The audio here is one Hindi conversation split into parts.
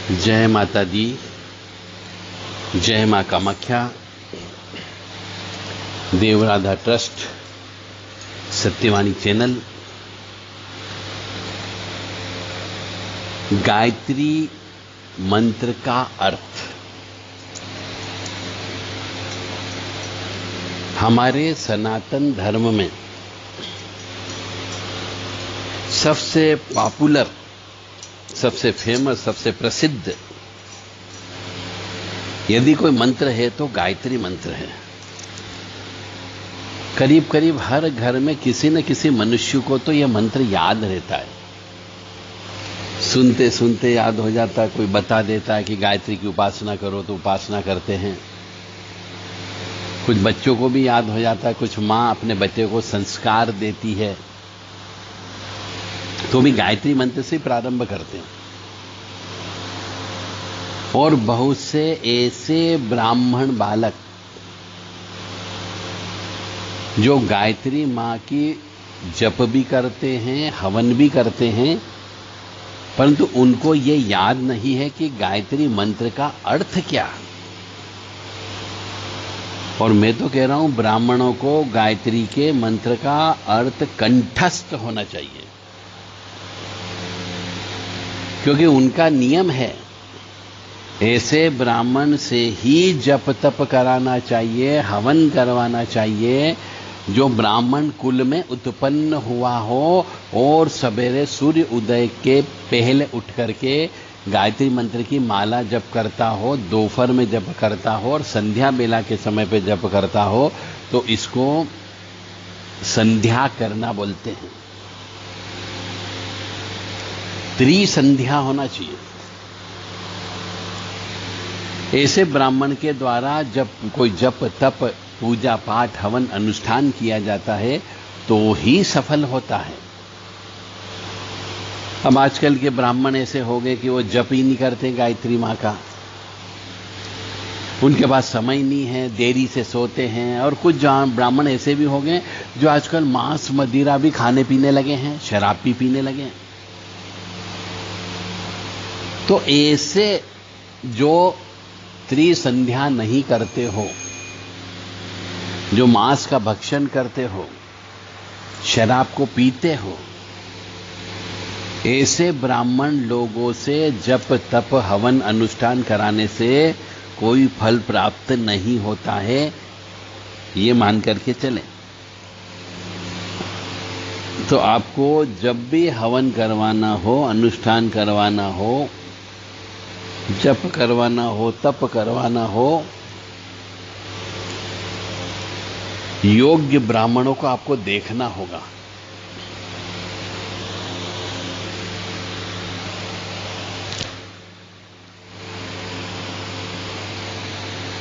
जय माता दी, जय माँ कामाख्या, देवराधा ट्रस्ट, सत्यवाणी चैनल। गायत्री मंत्र का अर्थ हमारे सनातन धर्म में सबसे पॉपुलर, सबसे फेमस, सबसे प्रसिद्ध यदि कोई मंत्र है तो गायत्री मंत्र है। करीब करीब हर घर में किसी न किसी मनुष्य को तो यह मंत्र याद रहता है। सुनते सुनते याद हो जाता है, कोई बता देता है कि गायत्री की उपासना करो तो उपासना करते हैं। कुछ बच्चों को भी याद हो जाता है, कुछ माँ अपने बच्चे को संस्कार देती है तो भी गायत्री मंत्र से प्रारंभ करते हैं। और बहुत से ऐसे ब्राह्मण बालक जो गायत्री माँ की जप भी करते हैं, हवन भी करते हैं, परंतु उनको ये याद नहीं है कि गायत्री मंत्र का अर्थ क्या। और मैं तो कह रहा हूं ब्राह्मणों को गायत्री के मंत्र का अर्थ कंठस्थ होना चाहिए, क्योंकि उनका नियम है। ऐसे ब्राह्मण से ही जप तप कराना चाहिए, हवन करवाना चाहिए जो ब्राह्मण कुल में उत्पन्न हुआ हो और सवेरे सूर्य उदय के पहले उठ करके गायत्री मंत्र की माला जप करता हो, दोपहर में जप करता हो और संध्या बेला के समय पे जप करता हो, तो इसको संध्या करना बोलते हैं। त्रिसंध्या होना चाहिए। ऐसे ब्राह्मण के द्वारा जब कोई जप तप पूजा पाठ हवन अनुष्ठान किया जाता है तो ही सफल होता है। अब आजकल के ब्राह्मण ऐसे हो गए कि वो जप ही नहीं करते गायत्री माँ का, उनके पास समय नहीं है, देरी से सोते हैं। और कुछ ब्राह्मण ऐसे भी हो गए जो आजकल मांस मदिरा भी खाने पीने लगे हैं, शराब भी पीने लगे हैं। तो ऐसे जो त्रिसंध्या नहीं करते हो, जो मांस का भक्षण करते हो, शराब को पीते हो, ऐसे ब्राह्मण लोगों से जप तप हवन अनुष्ठान कराने से कोई फल प्राप्त नहीं होता है, ये मान करके चलें। तो आपको जब भी हवन करवाना हो, अनुष्ठान करवाना हो, जप करवाना हो, तप करवाना हो, योग्य ब्राह्मणों को आपको देखना होगा।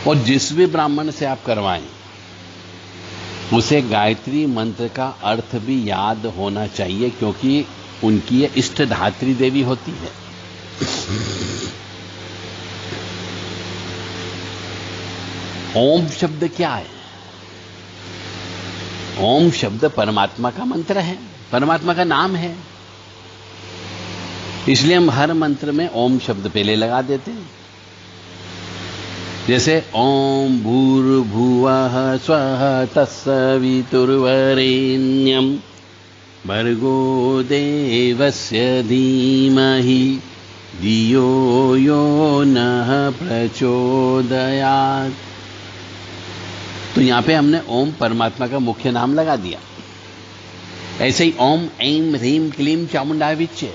और जिस भी ब्राह्मण से आप करवाएं उसे गायत्री मंत्र का अर्थ भी याद होना चाहिए, क्योंकि उनकी ये इष्ट धात्री देवी होती है। ओम शब्द क्या है? ओम शब्द परमात्मा का मंत्र है, परमात्मा का नाम है। इसलिए हम हर मंत्र में ओम शब्द पहले लगा देते हैं। जैसे ओम भूर्भुवः स्वः तत्सवितुर्वरेण्यं भर्गो देवस्य धीमहि धियो यो नः प्रचोदयात्। तो यहां पे हमने ओम परमात्मा का मुख्य नाम लगा दिया। ऐसे ही ओम ऐं ह्रीं क्लीं चामुंडाय विच्चे,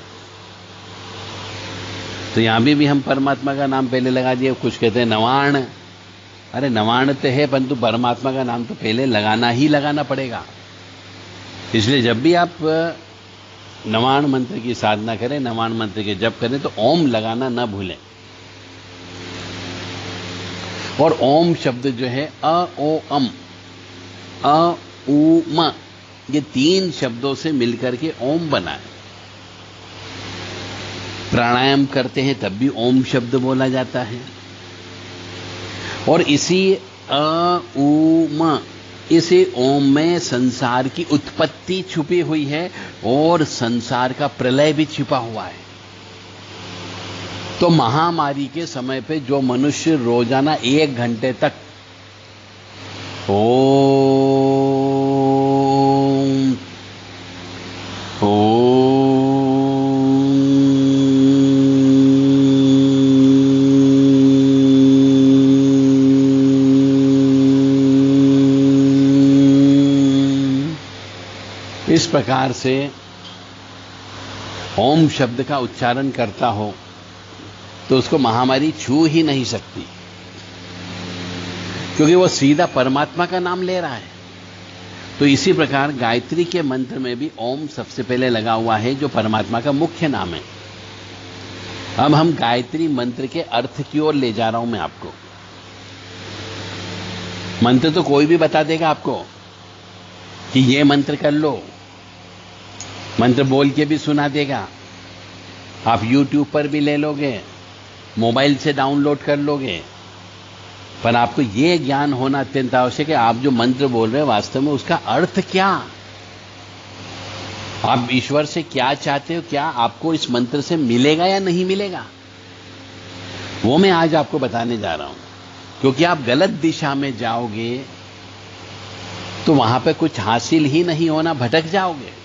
तो यहां भी हम परमात्मा का नाम पहले लगा दिया। कुछ कहते हैं नवाण, अरे नवाण तो है परंतु परमात्मा का नाम तो पहले लगाना ही लगाना पड़ेगा। इसलिए जब भी आप नवाण मंत्र की साधना करें, नवाण मंत्र के जप करें तो ओम लगाना न भूलें। और ओम शब्द जो है अ ओ अम, अ उ म, ये तीन शब्दों से मिलकर के ओम बना है। प्राणायाम करते हैं तब भी ओम शब्द बोला जाता है। और इसी अ उ म, इसी ओम में संसार की उत्पत्ति छुपी हुई है और संसार का प्रलय भी छिपा हुआ है। तो महामारी के समय पे जो मनुष्य रोजाना 1 घंटे तक ओम इस प्रकार से ओम शब्द का उच्चारण करता हो तो उसको महामारी छू ही नहीं सकती, क्योंकि वो सीधा परमात्मा का नाम ले रहा है। तो इसी प्रकार गायत्री के मंत्र में भी ओम सबसे पहले लगा हुआ है, जो परमात्मा का मुख्य नाम है। अब हम गायत्री मंत्र के अर्थ की ओर ले जा रहा हूं मैं आपको। मंत्र तो कोई भी बता देगा आपको कि ये मंत्र कर लो, मंत्र बोल के भी सुना देगा, आप YouTube पर भी ले लोगे, मोबाइल से डाउनलोड कर लोगे, पर आपको यह ज्ञान होना अत्यंत आवश्यक है। आप जो मंत्र बोल रहे हैं वास्तव में उसका अर्थ क्या, आप ईश्वर से क्या चाहते हो, क्या आपको इस मंत्र से मिलेगा या नहीं मिलेगा, वो मैं आज आपको बताने जा रहा हूं। क्योंकि आप गलत दिशा में जाओगे तो वहां पे कुछ हासिल ही नहीं होना, भटक जाओगे।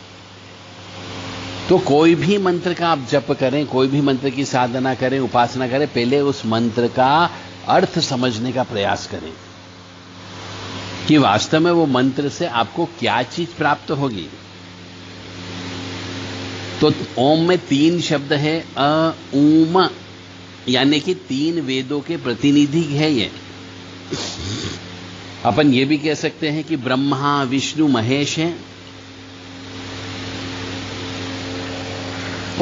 तो कोई भी मंत्र का आप जप करें, कोई भी मंत्र की साधना करें, उपासना करें, पहले उस मंत्र का अर्थ समझने का प्रयास करें कि वास्तव में वो मंत्र से आपको क्या चीज प्राप्त होगी। तो ओम में 3 शब्द है, अ ऊम, यानी कि 3 वेदों के प्रतिनिधि है ये। अपन ये भी कह सकते हैं कि ब्रह्मा विष्णु महेश है।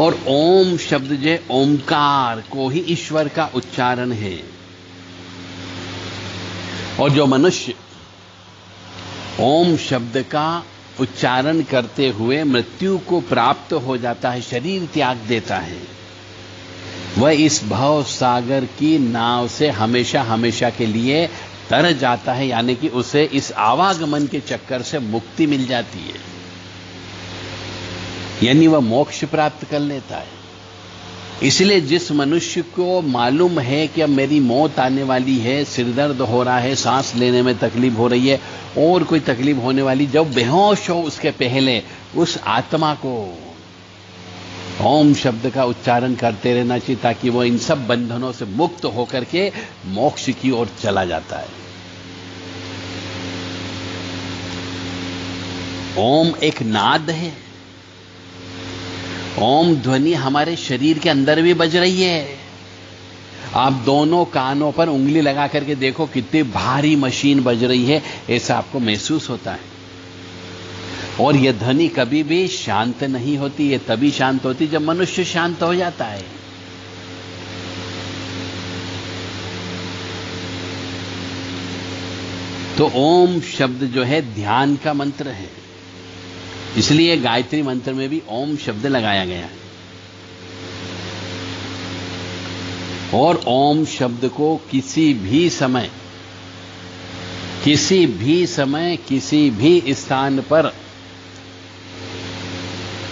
और ओम शब्द जो ओमकार को ही ईश्वर का उच्चारण है। और जो मनुष्य ओम शब्द का उच्चारण करते हुए मृत्यु को प्राप्त हो जाता है, शरीर त्याग देता है, वह इस भव सागर की नाव से हमेशा हमेशा के लिए तर जाता है, यानी कि उसे इस आवागमन के चक्कर से मुक्ति मिल जाती है, यानी वह मोक्ष प्राप्त कर लेता है। इसलिए जिस मनुष्य को मालूम है कि अब मेरी मौत आने वाली है, सिरदर्द हो रहा है, सांस लेने में तकलीफ हो रही है और कोई तकलीफ होने वाली, जब बेहोश हो उसके पहले उस आत्मा को ओम शब्द का उच्चारण करते रहना चाहिए, ताकि वो इन सब बंधनों से मुक्त होकर के मोक्ष की ओर चला जाता है। ओम एक नाद है। ओम ध्वनि हमारे शरीर के अंदर भी बज रही है। आप दोनों कानों पर उंगली लगा करके देखो, कितनी भारी मशीन बज रही है, ऐसा आपको महसूस होता है। और यह ध्वनि कभी भी शांत नहीं होती, यह तभी शांत होती जब मनुष्य शांत हो जाता है। तो ओम शब्द जो है ध्यान का मंत्र है, इसलिए गायत्री मंत्र में भी ओम शब्द लगाया गया है। और ओम शब्द को किसी भी समय किसी भी स्थान पर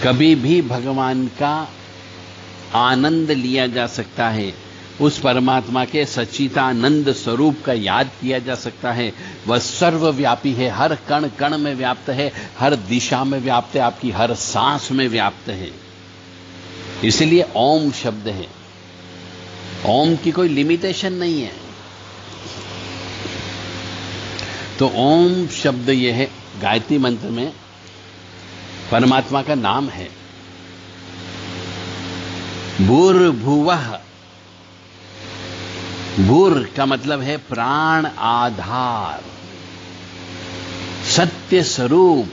कभी भी भगवान का आनंद लिया जा सकता है, उस परमात्मा के सच्चिदानंद स्वरूप का याद किया जा सकता है। वह सर्वव्यापी है, हर कण कण में व्याप्त है, हर दिशा में व्याप्त है, आपकी हर सांस में व्याप्त है। इसलिए ओम शब्द है। ओम की कोई लिमिटेशन नहीं है। तो ओम शब्द यह है, गायत्री मंत्र में परमात्मा का नाम है। भूर्भुवः, भूर का मतलब है प्राण आधार, सत्य स्वरूप।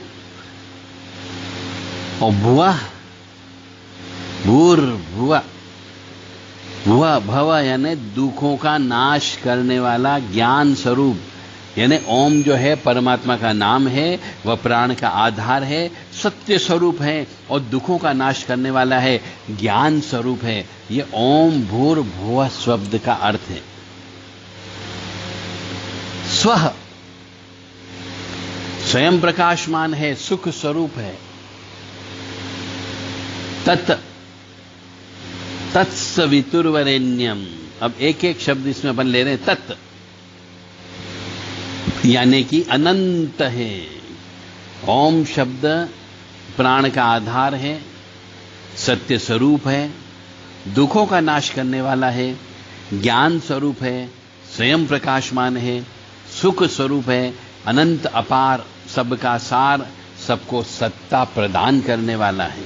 और भुवः, भूर्भुवः, भुवः भव यानी दुखों का नाश करने वाला ज्ञान स्वरूप। यानी ओम जो है परमात्मा का नाम है, वह प्राण का आधार है, सत्य स्वरूप है और दुखों का नाश करने वाला है, ज्ञान स्वरूप है। यह ओम भूर्भुवः शब्द का अर्थ है। स्वः स्वयं प्रकाशमान है, सुख स्वरूप है। तत् तत्सवितुर्वरेण्यम। अब एक एक शब्द इसमें अपन ले रहे हैं। तत् यानी कि अनंत है। ओम शब्द प्राण का आधार है, सत्य स्वरूप है, दुखों का नाश करने वाला है, ज्ञान स्वरूप है, स्वयं प्रकाशमान है, सुख स्वरूप है, अनंत अपार, सबका सार, सबको सत्ता प्रदान करने वाला है।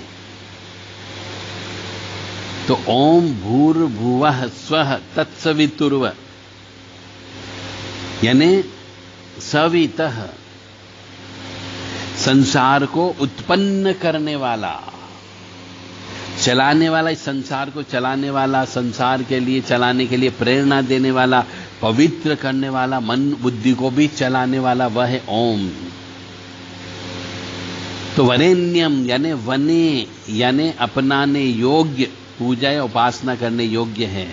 तो ओम भूर्भुवः स्वः तत्सवितुर्व यानी सवितः, संसार को उत्पन्न करने वाला, चलाने वाला, इस संसार को चलाने वाला, संसार के लिए चलाने के लिए प्रेरणा देने वाला, पवित्र करने वाला, मन बुद्धि को भी चलाने वाला, वह है ओम। तो वरेण्यम यानी वने यानी अपनाने योग्य, पूजा या उपासना करने योग्य है।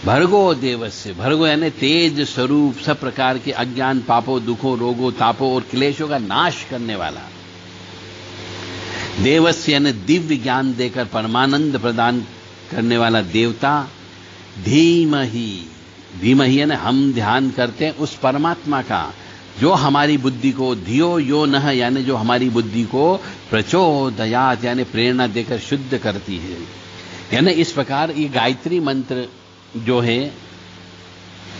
भर्गो देवस्य, भर्गो यानी तेज स्वरूप, सब प्रकार के अज्ञान, पापों, दुखों, रोगों, तापों और क्लेशों का नाश करने वाला। देवस्य यानी दिव्य ज्ञान देकर परमानंद प्रदान करने वाला देवता। धीमहि, धीमहि यानी हम ध्यान करते हैं उस परमात्मा का जो हमारी बुद्धि को, धियो यो नः यानी जो हमारी बुद्धि को प्रचोदयात यानी प्रेरणा देकर शुद्ध करती है। यानी इस प्रकार ये गायत्री मंत्र जो है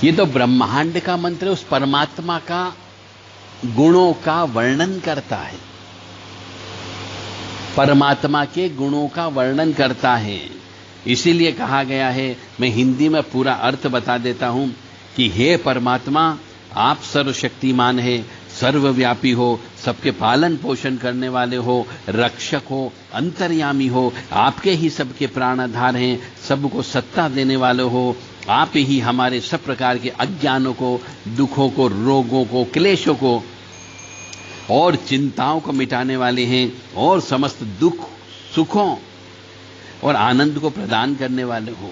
ये तो ब्रह्मांड का मंत्र है, उस परमात्मा का गुणों का वर्णन करता है, परमात्मा के गुणों का वर्णन करता है। इसीलिए कहा गया है, मैं हिंदी में पूरा अर्थ बता देता हूं कि हे परमात्मा, आप सर्वशक्तिमान है, सर्वव्यापी हो, सबके पालन पोषण करने वाले हो, रक्षक हो, अंतर्यामी हो, आपके ही सबके प्राणाधार हैं, सबको सत्ता देने वाले हो, आप ही हमारे सब प्रकार के अज्ञानों को, दुखों को, रोगों को, क्लेशों को और चिंताओं को मिटाने वाले हैं और समस्त दुख, सुखों और आनंद को प्रदान करने वाले हो।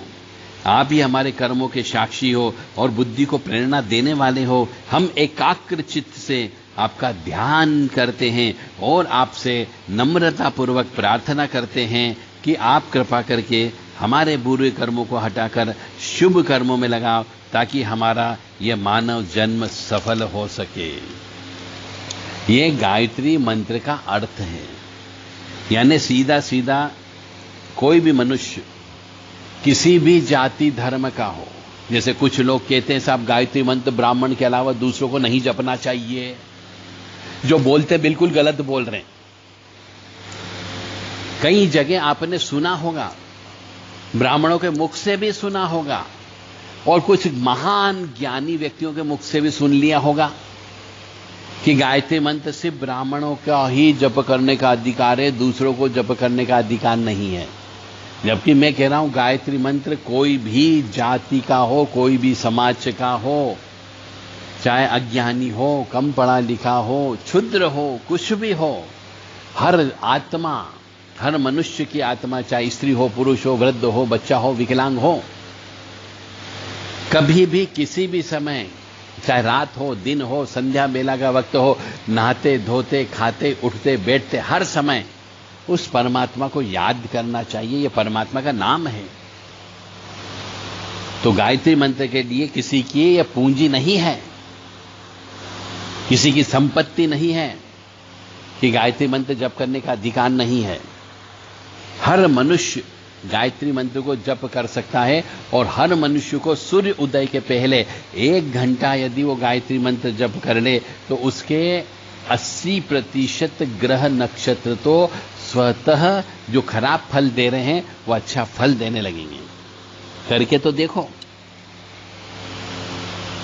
आप ही हमारे कर्मों के साक्षी हो और बुद्धि को प्रेरणा देने वाले हो। हम एकाग्र चित्त से आपका ध्यान करते हैं और आपसे नम्रता पूर्वक प्रार्थना करते हैं कि आप कृपा करके हमारे बुरे कर्मों को हटाकर शुभ कर्मों में लगाओ, ताकि हमारा यह मानव जन्म सफल हो सके। ये गायत्री मंत्र का अर्थ है। यानी सीधा सीधा कोई भी मनुष्य किसी भी जाति धर्म का हो, जैसे कुछ लोग कहते हैं साहब गायत्री मंत्र ब्राह्मण के अलावा दूसरों को नहीं जपना चाहिए, जो बोलते बिल्कुल गलत बोल रहे हैं। कई जगह आपने सुना होगा, ब्राह्मणों के मुख से भी सुना होगा और कुछ महान ज्ञानी व्यक्तियों के मुख से भी सुन लिया होगा कि गायत्री मंत्र सिर्फ ब्राह्मणों का ही जप करने का अधिकार है, दूसरों को जप करने का अधिकार नहीं है। जबकि मैं कह रहा हूं गायत्री मंत्र कोई भी जाति का हो, कोई भी समाज का हो, चाहे अज्ञानी हो, कम पढ़ा लिखा हो, क्षुद्र हो, कुछ भी हो, हर आत्मा, हर मनुष्य की आत्मा, चाहे स्त्री हो, पुरुष हो, वृद्ध हो, बच्चा हो, विकलांग हो, कभी भी किसी भी समय, चाहे रात हो, दिन हो, संध्या बेला का वक्त हो, नहाते धोते, खाते उठते बैठते, हर समय उस परमात्मा को याद करना चाहिए। यह परमात्मा का नाम है। तो गायत्री मंत्र के लिए किसी की यह पूंजी नहीं है, किसी की संपत्ति नहीं है कि गायत्री मंत्र जप करने का अधिकार नहीं है। हर मनुष्य गायत्री मंत्र को जप कर सकता है और हर मनुष्य को सूर्य उदय के पहले 1 घंटा यदि वो गायत्री मंत्र जप कर ले तो उसके 80% ग्रह नक्षत्र तो स्वतः जो खराब फल दे रहे हैं वो अच्छा फल देने लगेंगे। करके तो देखो।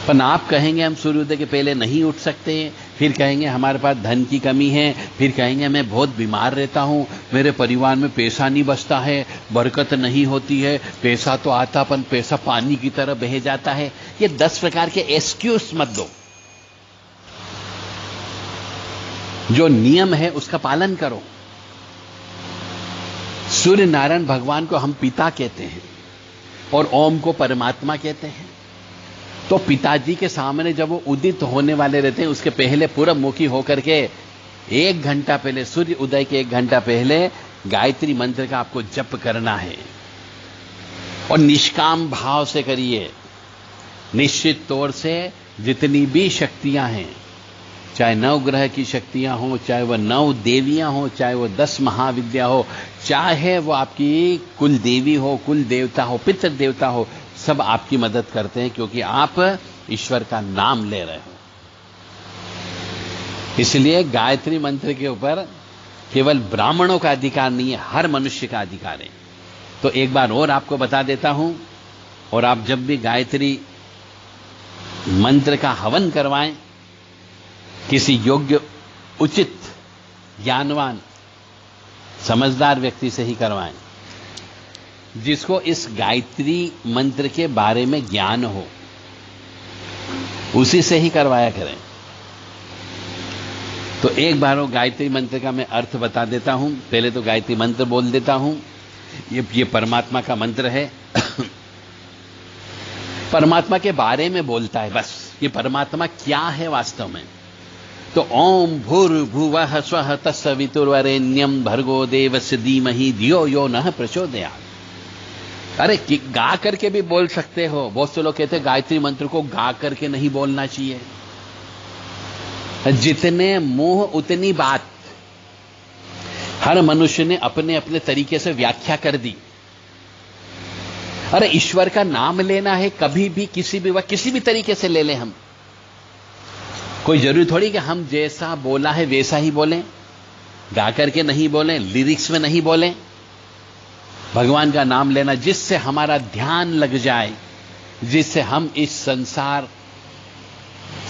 पर आप कहेंगे हम सूर्योदय के पहले नहीं उठ सकते, फिर कहेंगे हमारे पास धन की कमी है, फिर कहेंगे मैं बहुत बीमार रहता हूं, मेरे परिवार में पैसा नहीं बचता है, बरकत नहीं होती है, पैसा तो आता पर पैसा पानी की तरह बह जाता है। ये 10 प्रकार के एक्सक्यूज मत दो। जो नियम है उसका पालन करो। सूर्य नारायण भगवान को हम पिता कहते हैं और ओम को परमात्मा कहते हैं। तो पिताजी के सामने जब वो उदित होने वाले रहते हैं, उसके पहले पूरब मुखी होकर के 1 घंटा पहले, सूर्य उदय के 1 घंटा पहले गायत्री मंत्र का आपको जप करना है। और निष्काम भाव से करिए। निश्चित तौर से जितनी भी शक्तियां हैं, चाहे 9 ग्रह की शक्तियां हो, चाहे वह 9 देवियां हो, चाहे वो 10 महाविद्या हो, चाहे वो आपकी कुल देवी हो, कुल देवता हो, पितृ देवता हो, सब आपकी मदद करते हैं, क्योंकि आप ईश्वर का नाम ले रहे हो। इसलिए गायत्री मंत्र के ऊपर केवल ब्राह्मणों का अधिकार नहीं है, हर मनुष्य का अधिकार है। तो एक बार और आपको बता देता हूं, और आप जब भी गायत्री मंत्र का हवन करवाएं, किसी योग्य, उचित, ज्ञानवान, समझदार व्यक्ति से ही करवाएं, जिसको इस गायत्री मंत्र के बारे में ज्ञान हो, उसी से ही करवाया करें। तो एक बार वो गायत्री मंत्र का मैं अर्थ बता देता हूं। पहले तो गायत्री मंत्र बोल देता हूं। ये परमात्मा का मंत्र है। परमात्मा के बारे में बोलता है बस। ये परमात्मा क्या है वास्तव में? तो ओम भूर्भुवः स्वः तत्सवितुर्वरेण्यं भर्गो देवस्य धीमहि धियो यो नः प्रचोदयात्। अरे गा करके भी बोल सकते हो। बहुत से लोग कहते हैं गायत्री मंत्र को गा करके नहीं बोलना चाहिए। जितने मुंह उतनी बात। हर मनुष्य ने अपने अपने तरीके से व्याख्या कर दी। अरे ईश्वर का नाम लेना है, कभी भी किसी भी वक्त किसी भी तरीके से ले लें हम। कोई जरूरी थोड़ी कि हम जैसा बोला है वैसा ही बोलें, गा करके नहीं बोलें, लिरिक्स में नहीं बोलें। भगवान का नाम लेना जिससे हमारा ध्यान लग जाए, जिससे हम इस संसार,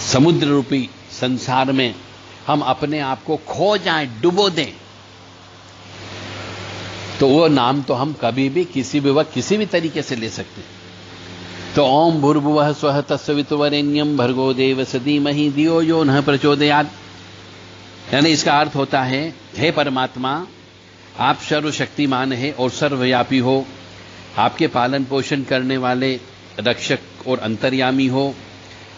समुद्र रूपी संसार में हम अपने आप को खो जाएं, डुबो दें, तो वो नाम तो हम कभी भी किसी भी वक्त किसी भी तरीके से ले सकते हैं। तो ओम भूर्भुवः स्वः तत्सवितुर्वरेण्यं भर्गो देवस्य धीमहि धियो यो नः प्रचोदयात्। यानी इसका अर्थ होता है, हे परमात्मा, आप सर्वशक्तिमान हैं और सर्वव्यापी हो। आपके पालन पोषण करने वाले रक्षक और अंतर्यामी हो।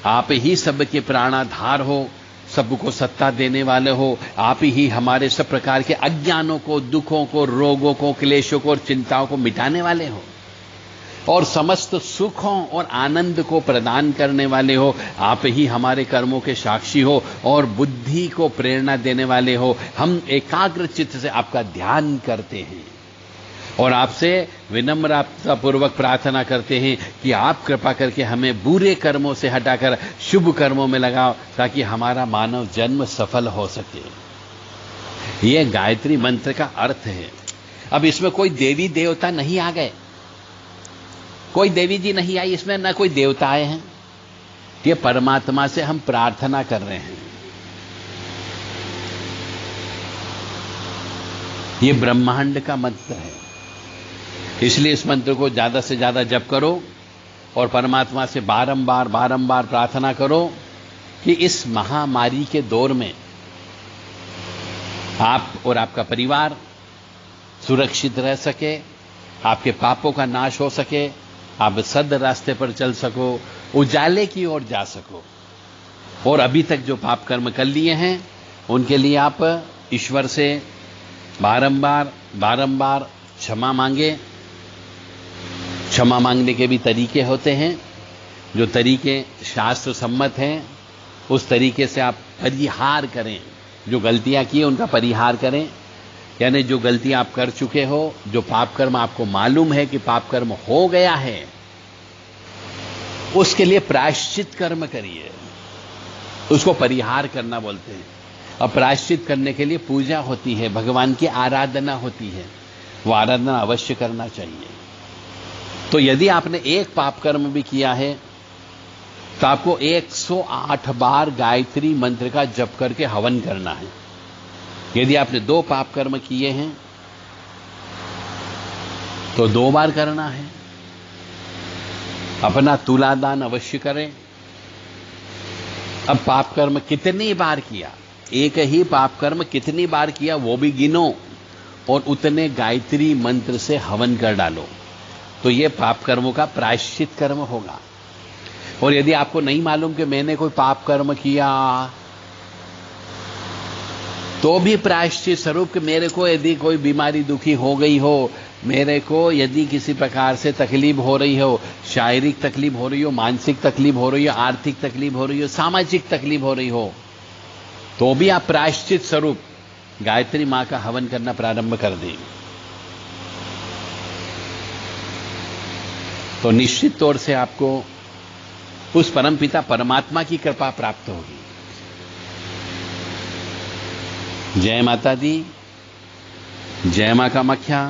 आप ही सबके प्राणाधार हो, सबको सत्ता देने वाले हो। आप ही हमारे सब प्रकार के अज्ञानों को, दुखों को, रोगों को, क्लेशों को और चिंताओं को मिटाने वाले हो, और समस्त सुखों और आनंद को प्रदान करने वाले हो। आप ही हमारे कर्मों के साक्षी हो और बुद्धि को प्रेरणा देने वाले हो। हम एकाग्र चित्त से आपका ध्यान करते हैं और आपसे विनम्रतापूर्वक प्रार्थना करते हैं कि आप कृपा करके हमें बुरे कर्मों से हटाकर शुभ कर्मों में लगाओ, ताकि हमारा मानव जन्म सफल हो सके। यह गायत्री मंत्र का अर्थ है। अब इसमें कोई देवी देवता नहीं आ गए, कोई देवी जी नहीं आई इसमें, ना कोई देवता आए हैं। ये परमात्मा से हम प्रार्थना कर रहे हैं। ये ब्रह्मांड का मंत्र है, इसलिए इस मंत्र को ज्यादा से ज्यादा जप करो और परमात्मा से बारंबार बारंबार प्रार्थना करो कि इस महामारी के दौर में आप और आपका परिवार सुरक्षित रह सके, आपके पापों का नाश हो सके, आप सद रास्ते पर चल सको, उजाले की ओर जा सको। और अभी तक जो पाप कर्म कर लिए हैं उनके लिए आप ईश्वर से बारंबार बारंबार क्षमा मांगे। क्षमा मांगने के भी तरीके होते हैं, जो तरीके शास्त्र सम्मत हैं उस तरीके से आप परिहार करें। जो गलतियां की उनका परिहार करें, यानी जो गलती आप कर चुके हो, जो पाप कर्म आपको मालूम है कि पाप कर्म हो गया है, उसके लिए प्रायश्चित कर्म करिए। उसको परिहार करना बोलते हैं। और प्रायश्चित करने के लिए पूजा होती है, भगवान की आराधना होती है, वो आराधना अवश्य करना चाहिए। तो यदि आपने एक पाप कर्म भी किया है तो आपको 108 बार गायत्री मंत्र का जप करके हवन करना है। यदि आपने 2 पाप कर्म किए हैं तो 2 बार करना है। अपना तुलादान अवश्य करें। अब पाप कर्म कितनी बार किया, एक ही पाप कर्म कितनी बार किया वो भी गिनो और उतने गायत्री मंत्र से हवन कर डालो, तो ये पाप कर्मों का प्रायश्चित कर्म होगा। और यदि आपको नहीं मालूम कि मैंने कोई पाप कर्म किया, तो भी प्रायश्चित स्वरूप कि मेरे को यदि कोई बीमारी दुखी हो गई हो मेरे को यदि किसी प्रकार से तकलीफ हो रही हो, शारीरिक तकलीफ हो रही हो, मानसिक तकलीफ हो रही हो, आर्थिक तकलीफ हो रही हो, सामाजिक तकलीफ हो रही हो, तो भी आप प्रायश्चित स्वरूप गायत्री मां का हवन करना प्रारंभ कर दें, तो निश्चित तौर से आपको उस परमपिता परमात्मा की कृपा प्राप्त होगी। जय माता दी, जय मां कामाख्या।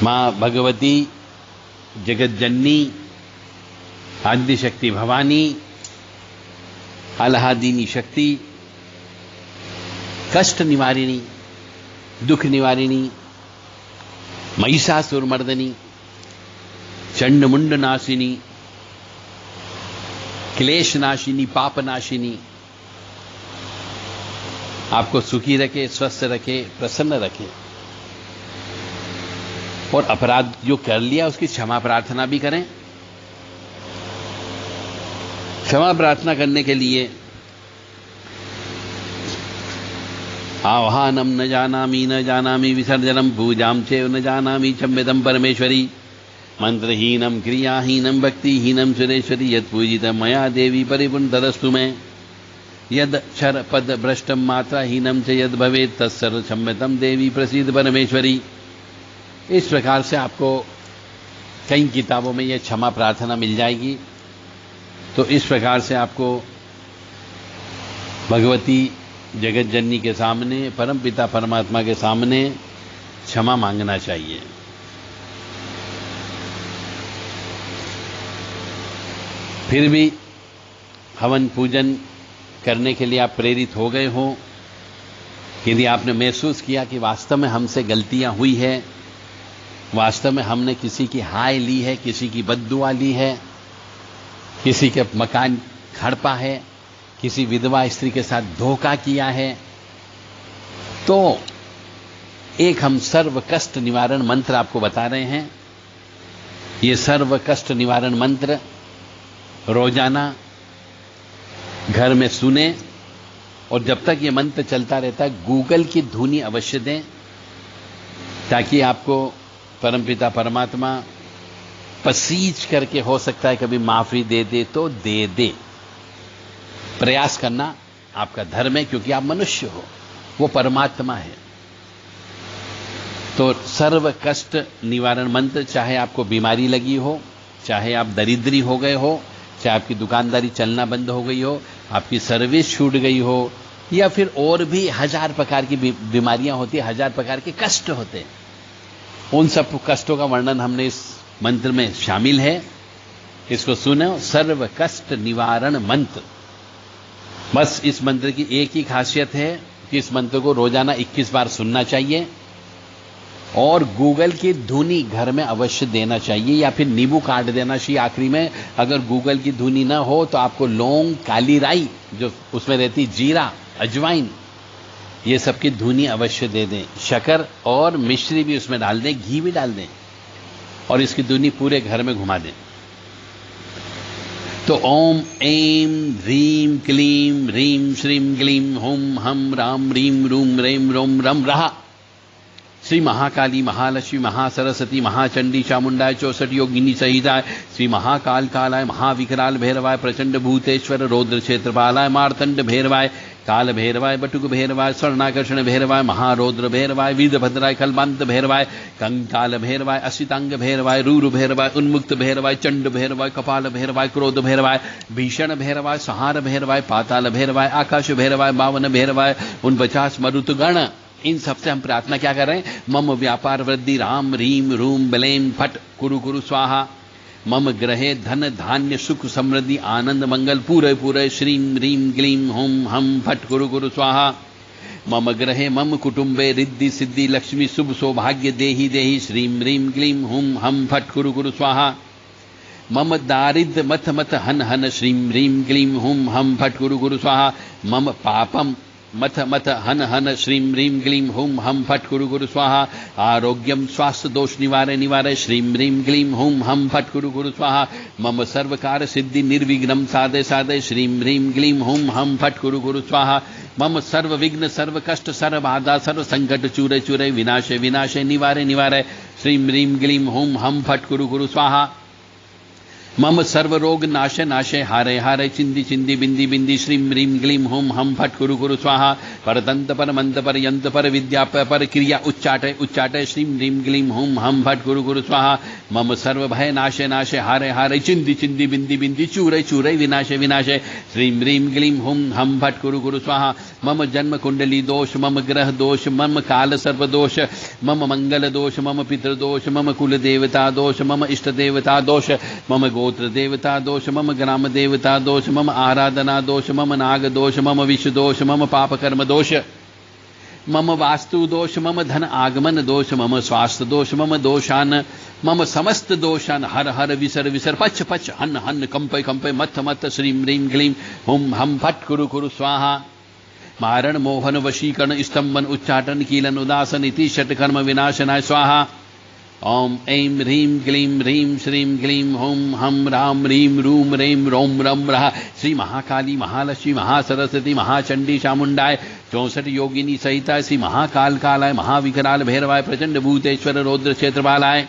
मां भगवती, जगत जननी, आद्य शक्ति भवानी, आल्हादिनी शक्ति, कष्ट निवारिणी, दुख निवारिणी, महिषासुर मर्दनी, चंड मुंड नाशिनी, क्लेश नाशिनी, पाप नाशिनी, आपको सुखी रखे, स्वस्थ रखे, प्रसन्न रखे, और अपराध जो कर लिया उसकी क्षमा प्रार्थना भी करें। क्षमा प्रार्थना करने के लिए आह्वानम न जानामि विसर्जनम पूजाम चैव न जानामि चम्यतम परमेश्वरी, मंत्रहीनम क्रियाहीनम भक्तिहीनम सुरेश्वरी, यत् पूजितम मया देवी परिपूर्ण तदस्तु मे, यद क्षर पद भ्रष्टम मात्राहीनम च यद भवेत् तत्सर्व क्षम्यतम देवी प्रसीद परमेश्वरी। इस प्रकार से आपको कई किताबों में यह क्षमा प्रार्थना मिल जाएगी। तो इस प्रकार से आपको भगवती जगत जननी के सामने, परमपिता परमात्मा के सामने क्षमा मांगना चाहिए। फिर भी हवन पूजन करने के लिए आप प्रेरित हो गए हो, यदि आपने महसूस किया कि वास्तव में हमसे गलतियां हुई है, वास्तव में हमने किसी की हाय ली है, किसी की बद्दुआ ली है, किसी के मकान हड़पा है, किसी विधवा स्त्री के साथ धोखा किया है, तो एक हम सर्व कष्ट निवारण मंत्र आपको बता रहे हैं। ये सर्व कष्ट निवारण मंत्र रोजाना घर में सुने, और जब तक ये मंत्र चलता रहता है गूगल की धुनी अवश्य दें, ताकि आपको परमपिता परमात्मा पसीज करके, हो सकता है कभी माफी दे दे तो दे दे। प्रयास करना आपका धर्म है, क्योंकि आप मनुष्य हो, वो परमात्मा है। तो सर्व कष्ट निवारण मंत्र, चाहे आपको बीमारी लगी हो, चाहे आप दरिद्री हो गए हो, चाहे आपकी दुकानदारी चलना बंद हो गई हो, आपकी सर्विस छूट गई हो, या फिर और भी हजार प्रकार की बीमारियां होती है, हजार प्रकार के कष्ट होते हैं, उन सब कष्टों का वर्णन हमने इस मंत्र में शामिल है। इसको सुनो, सर्व कष्ट निवारण मंत्र। बस इस मंत्र की एक ही खासियत है कि इस मंत्र को रोजाना 21 बार सुनना चाहिए, और गूगल की धुनी घर में अवश्य देना चाहिए, या फिर नींबू काट देना चाहिए आखिरी में। अगर गूगल की धुनी ना हो तो आपको लौंग, काली राई जो उसमें रहती, जीरा, अजवाइन, ये सब की धुनी अवश्य दे दें। शक्कर और मिश्री भी उसमें डाल दें, घी भी डाल दें, और इसकी धुनी पूरे घर में घुमा दें। तो ओम ऐं ह्रीं क्लीं ह्रीं श्रीं क्लीं हुम हम राम ह्रीं रूम रेम रोम रम रहा। श्री महाकाली, महालक्ष्मी, महासरस्वती, महाचंडी, चामुंडाय, 64 योगिनी सहिताय, श्री महाकाल कालाय, महाविकराल भैरवाय, प्रचंड भूतेश्वर, रौद्र क्षेत्रपालाय, मार्तंड भैरवाय, काल भैरवाय, बटुक भैरवाय, स्वर्णाकर्षण भैरवाय, महारौद्र भैरवाय, वीरभद्राय, कल्पांत भैरवाय, कंकाल भैरवाय, असितांग भैरवाय, रूर भैरवाय, उन्मुक्त भैरवाय, चंड भैरवाय, कपाल भैरवाय, क्रोध भैरवाय, भीषण भैरवाय, संहार भैरवाय, पाताल भैरवाय, आकाश भैरवाय, बावन भैरवाय, 49 मरुतगण। इन सबसे हम प्रार्थना क्या कर रहे हैं? मम व्यापार वृद्धि राम रीम रूम बलेन फट कुरु कुरु स्वाहा। मम ग्रहे धन धान्य सुख समृद्धि आनंद मंगल पूरे पूरे श्रीम रीम ग्लीम हुम हम फट कुरु कुरु स्वाहा। मम ग्रहे मम कुटुंबे रिद्धि सिद्धि लक्ष्मी शुभ सौभाग्य देहि देहि श्रीम रीम ग्लीम हुम हम फट कुरु कुरु स्वाहा। मम दारिद्र मथ मथ हन हन श्रीम रीम ग्लीम हुम हम फट कुरु कुरु स्वाहा। मम पापम मथ मथ हन हन श्रीम रीम ग्लीम हुम हम फट कुरु कुरु स्वाहा। आरोग्यम स्वास्थ्य दोष निवारे निवारे श्रीम रीम ग्लीम हुम हम फट कुरु कुरु स्वाहा। मम सर्वकार सिद्धि निर्विघ्नम साधे साधे श्रीम रीम ग्लीम हुम हम फट कुरु कुरु स्वाहा। मम सर्व विघ्न सर्व कष्ट सर्व बाधा सर्व संकट चूरे चूरे विनाशे विनाशे निवारे निवारे श्रीं ह्रीं क्लीं हुम हम फट कुरु कुरु स्वाहा। मम सर्व रोग नाशे नाशे हारे हारे चिंदी चिंदी बिंदी बिंदी श्रीं ह्रीं क्लीं हुम हम फट कुरु कुरु स्वाहा। परतंत पर मंत पर यंत पर विद्या पर क्रिया उच्चाटे उच्चाटे श्रीं ह्रीं क्लीं हुम हम फट कुरु कुरु स्वाहा। मम सर्व भय नाशे नाशे हारे हारे चिंदी चिंदी बिंदी बिंदी चूरे चूरे विनाशे विनाशे श्रीं ह्रीं क्लीं हुम हम फट कुरु कुरु स्वाहा। मम जन्म कुंडली दोष मम ग्रह दोष मम काल सर्व दोष मम मंगल दोष मम पितृ दोष मम कुल देवता दोष मम इष्ट देवता दोष मम गोत्र देवता दोष मम ग्राम देवता दोष मम आराधना दोष मम नाग दोष मम विष दोष मम पाप कर्म दोष मम वास्तु दोष मम धन आगमन दोष मम स्वास्थ्य दोष मम दोषान मम समस्त दोषान हर हर विसर विसर पच पच हन हन कंपय कंपय मथ मथ श्रीं ह्रीं क्लीं हुम हम फट कुरु कुरु स्वाहा। मारण मोहन वशीकरण स्तंभन उच्चाटन कीलन उदासन इति षटकर्म विनाशनाय स्वाहा। ओम ऐं ह्रीं क्लीं ह्रीं श्रीं क्लीं हुम हम राम ह्रीं रूम रें रोम रम रहा। श्री महाकाली महालक्ष्मी महासरस्वती महाचंडी चामुंडाय 64 योगिनी सहिता श्री महाकाल कालाय महाविकराल भैरवाय प्रचंड भूतेश्वर रौद्र क्षेत्रपालाय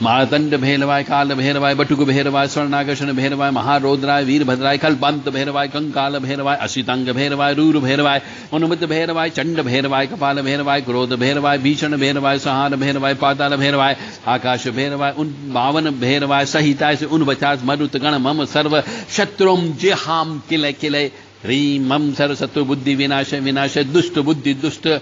मारतंड भैरवाय काल भैरवाय बटुक भैरवाय स्वर्णाकर्षण भैरवाय महारौद्राय वीरभद्राय कल्पांत भैरवाय कंकाल भैरवाय असितांग भैरवाय रूर भैरवाय उन्मत्त भैरवाय चंड भैरवाय कपाल भैरवाय क्रोध भैरवाय भीषण भैरवाय संहार भैरवाय पाताल भैरवाय आकाश भैरवाय उन 52 भैरवाय सहिताय से 49 मरुत गण मम सर्व शत्रुम जिहाम किले किले ह्रीं मम सर्व शत्रु बुद्धि विनाश विनाश दुष्ट बुद्धि दुष्ट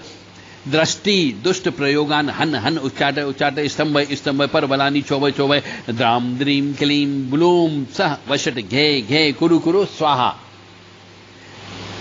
दृष्टि दुष्ट प्रयोगान हन हन उच्चाटे उच्चाटे स्तंभ स्तंभ पर बलानी चौबय चौबय द्राम द्रीम क्लीं ब्लूम सह वशट घे घे कुरु कुरु स्वाहा।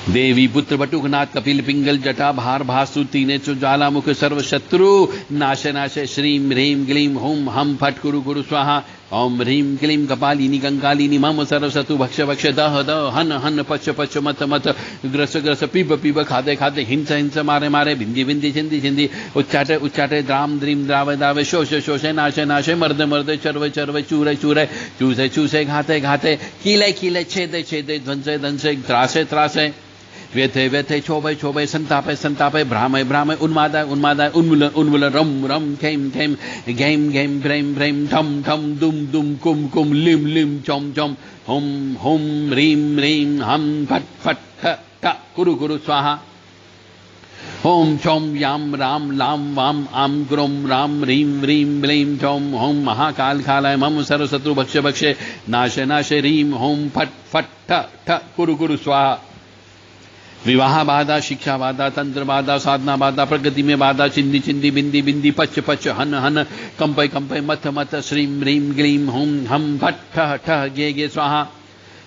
देवी पुत्र बटुकनाथ कपिल पिंगल जटा भार भासु तीने चु ज्वालामुख सर्व शत्रु नाश नाशे श्रीं ह्रीं क्लीं हुम हम फट कुरु कुरु स्वाहा। ओम ह्रीं क्लीं कपालिनी कंकालिनी मम सर्व शत्रु भक्ष भक्ष दह दह हन हन पच पच मत मत ग्रस ग्रस पीब पीब खाते खाते हिंस हिंस मारे मारे भिंदी भिंदी छिंदी छिंदी उच्चाटे उच्चाटे द्राम द्रीम द्राव दावे शोषे शोषे नाशे नाशे मर्द मर्द चरवे चरवे चूरे चूरे चूसे चूसे घाते घाते कीले कीले छेदे छेदे ध्वंसे ध्वंसे त्रासे त्रासे व्यथे व्यथे छोबय छोबय संतापय संतापय भ्रामय भ्रामय उन्मादाय उन्मादाय उन्मूल उन्मूल रम रम खेम खेम घेम घेम भ्रैम भ्रैम ठम ठम दुम दुम कुम कुम लिम लिम चम चम हुम हुम ह्रीं ह्रीं हम फट फट ठ ठ कुरु कुरु स्वाहा। ओम चौम याम राम लाम वाम आम ग्रोम राम ह्रीं ह्रीं ब्लीं चौम होम महाकाल कालाय मम सर्व शत्रु भक्ष भक्षे नाश नाश ह्रीं होम फट फट ठ ठ कुरु कुरु स्वाहा। विवाह बाधा शिक्षा बाधा तंत्र बाधा साधना बाधा प्रगति में बाधा चिंदी चिंदी बिंदी बिंदी पच पच हन हन कंपय कंपय मथ मथ श्रीं ह्रीं क्लीं हुम हम फट ठह ठह गे गे स्वाहा।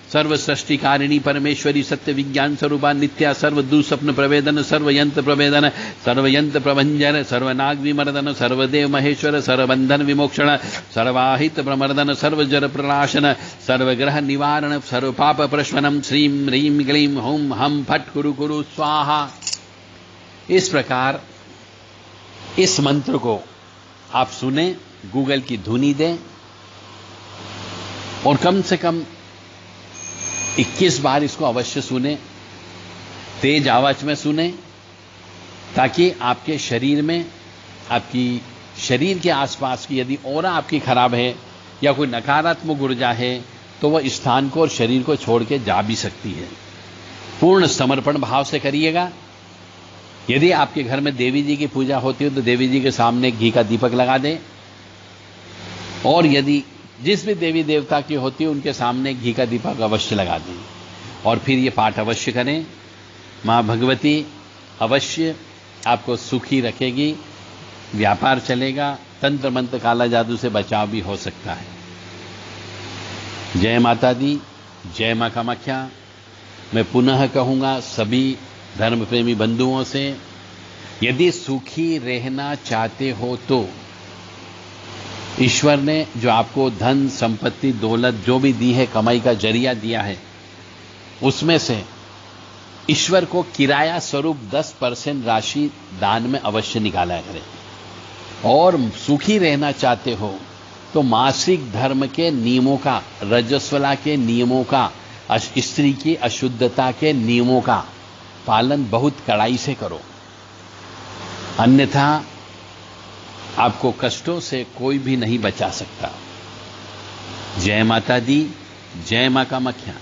सर्व सृष्टिकारिणी परमेश्वरी सत्य विज्ञान स्वरूपा नित्या सर्व दुस्वप्न प्रवेदन सर्व यंत्र प्रवेदन सर्व यंत्र प्रभंजन सर्व नाग विमर्दन सर्वदेव महेश्वर सर्वबंधन विमोक्षण सर्वाहित प्रमर्दन सर्व जर प्रणाशन सर्व ग्रह निवारण सर्व पाप प्रश्वनम श्रीं ह्रीं क्लीं हुम हम फट कुरु कुरु स्वाहा। इस प्रकार इस मंत्र को आप सुने, गूगल की धुनी दें और कम से कम 21 बार इसको अवश्य सुने, तेज आवाज में सुने, ताकि आपके शरीर में, आपकी शरीर के आसपास की यदि ऑरा आपकी खराब है या कोई नकारात्मक ऊर्जा है तो वह स्थान को और शरीर को छोड़ के जा भी सकती है। पूर्ण समर्पण भाव से करिएगा। यदि आपके घर में देवी जी की पूजा होती है तो देवी जी के सामने घी का दीपक लगा दें, और यदि जिस भी देवी देवता की होती है उनके सामने घी का दीपक अवश्य लगा दें, और फिर ये पाठ अवश्य करें। माँ भगवती अवश्य आपको सुखी रखेगी, व्यापार चलेगा, तंत्र मंत्र काला जादू से बचाव भी हो सकता है। जय माता दी, जय माँ कामाख्या। मैं पुनः कहूँगा सभी धर्म प्रेमी बंधुओं से, यदि सुखी रहना चाहते हो तो ईश्वर ने जो आपको धन संपत्ति दौलत जो भी दी है, कमाई का जरिया दिया है, उसमें से ईश्वर को किराया स्वरूप 10% राशि दान में अवश्य निकाला करें। और सुखी रहना चाहते हो तो मासिक धर्म के नियमों का, रजस्वला के नियमों का, स्त्री की अशुद्धता के नियमों का पालन बहुत कड़ाई से करो, अन्यथा आपको कष्टों से कोई भी नहीं बचा सकता। जय माता दी, जय मां कामाख्या।